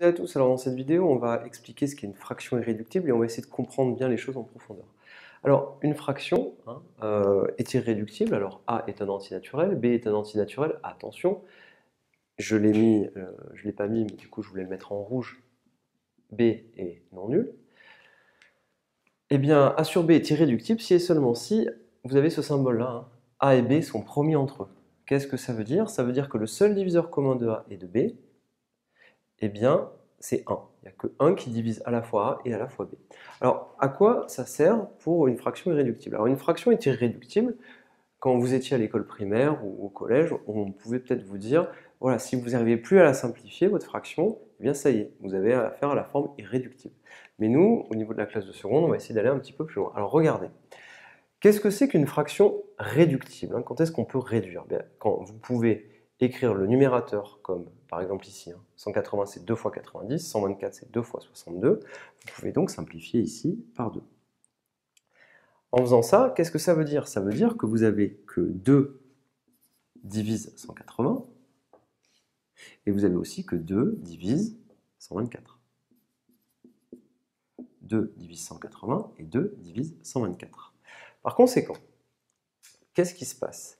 Salut à tous, alors dans cette vidéo, on va expliquer ce qu'est une fraction irréductible et on va essayer de comprendre bien les choses en profondeur. Alors, une fraction est irréductible, alors A est un antinaturel, B est un antinaturel, attention, je l'ai pas mis, mais du coup je voulais le mettre en rouge, B est non nul. Eh bien, A sur B est irréductible si et seulement si vous avez ce symbole-là, A et B sont promis entre eux. Qu'est-ce que ça veut dire? Ça veut dire que le seul diviseur commun de A et de B, eh bien, c'est 1. Il n'y a que 1 qui divise à la fois A et à la fois B. Alors, à quoi ça sert pour une fraction irréductible? Alors, une fraction est irréductible. Quand vous étiez à l'école primaire ou au collège, on pouvait peut-être vous dire, voilà, si vous n'arrivez plus à la simplifier, votre fraction, eh bien ça y est, vous avez affaire à la forme irréductible. Mais nous, au niveau de la classe de seconde, on va essayer d'aller un petit peu plus loin. Alors, regardez. Qu'est-ce que c'est qu'une fraction réductible? Quand est-ce qu'on peut réduire? Quand vous pouvez écrire le numérateur comme par exemple ici, 180 c'est 2 fois 90, 124 c'est 2 fois 62, vous pouvez donc simplifier ici par 2. En faisant ça, qu'est-ce que ça veut dire? Ça veut dire que vous avez que 2 divise 180 et vous avez aussi que 2 divise 124. 2 divise 180 et 2 divise 124. Par conséquent, qu'est-ce qui se passe?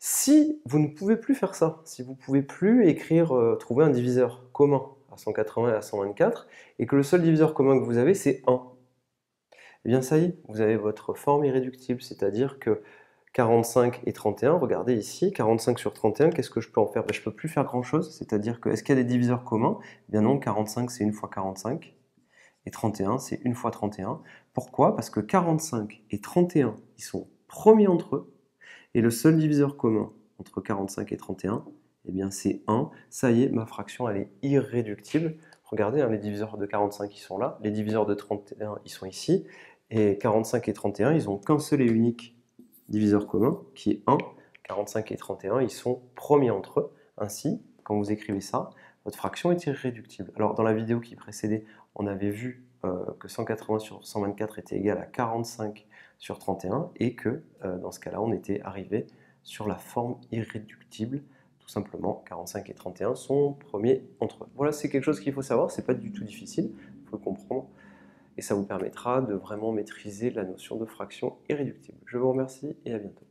Si vous ne pouvez plus faire ça, si vous ne pouvez plus trouver un diviseur commun à 180 et à 124, et que le seul diviseur commun que vous avez, c'est 1, eh bien ça y est, vous avez votre forme irréductible, c'est-à-dire que 45 et 31, regardez ici, 45 sur 31, qu'est-ce que je peux en faire? Je ne peux plus faire grand-chose, c'est-à-dire que, est-ce qu'il y a des diviseurs communs? Eh bien non, 45 c'est 1 fois 45, et 31 c'est 1 fois 31. Pourquoi? Parce que 45 et 31, ils sont premiers entre eux, et le seul diviseur commun entre 45 et 31, eh bien c'est 1. Ça y est, ma fraction, elle est irréductible. Regardez, les diviseurs de 45, ils sont là. Les diviseurs de 31, ils sont ici. Et 45 et 31, ils n'ont qu'un seul et unique diviseur commun, qui est 1. 45 et 31, ils sont premiers entre eux. Ainsi, quand vous écrivez ça, votre fraction est irréductible. Alors, dans la vidéo qui précédait, on avait vu que 180 sur 124 était égal à 45 sur 31 et que dans ce cas-là, on était arrivé sur la forme irréductible. Tout simplement, 45 et 31 sont premiers entre eux. Voilà, c'est quelque chose qu'il faut savoir, c'est pas du tout difficile, il faut le comprendre et ça vous permettra de vraiment maîtriser la notion de fraction irréductible. Je vous remercie et à bientôt.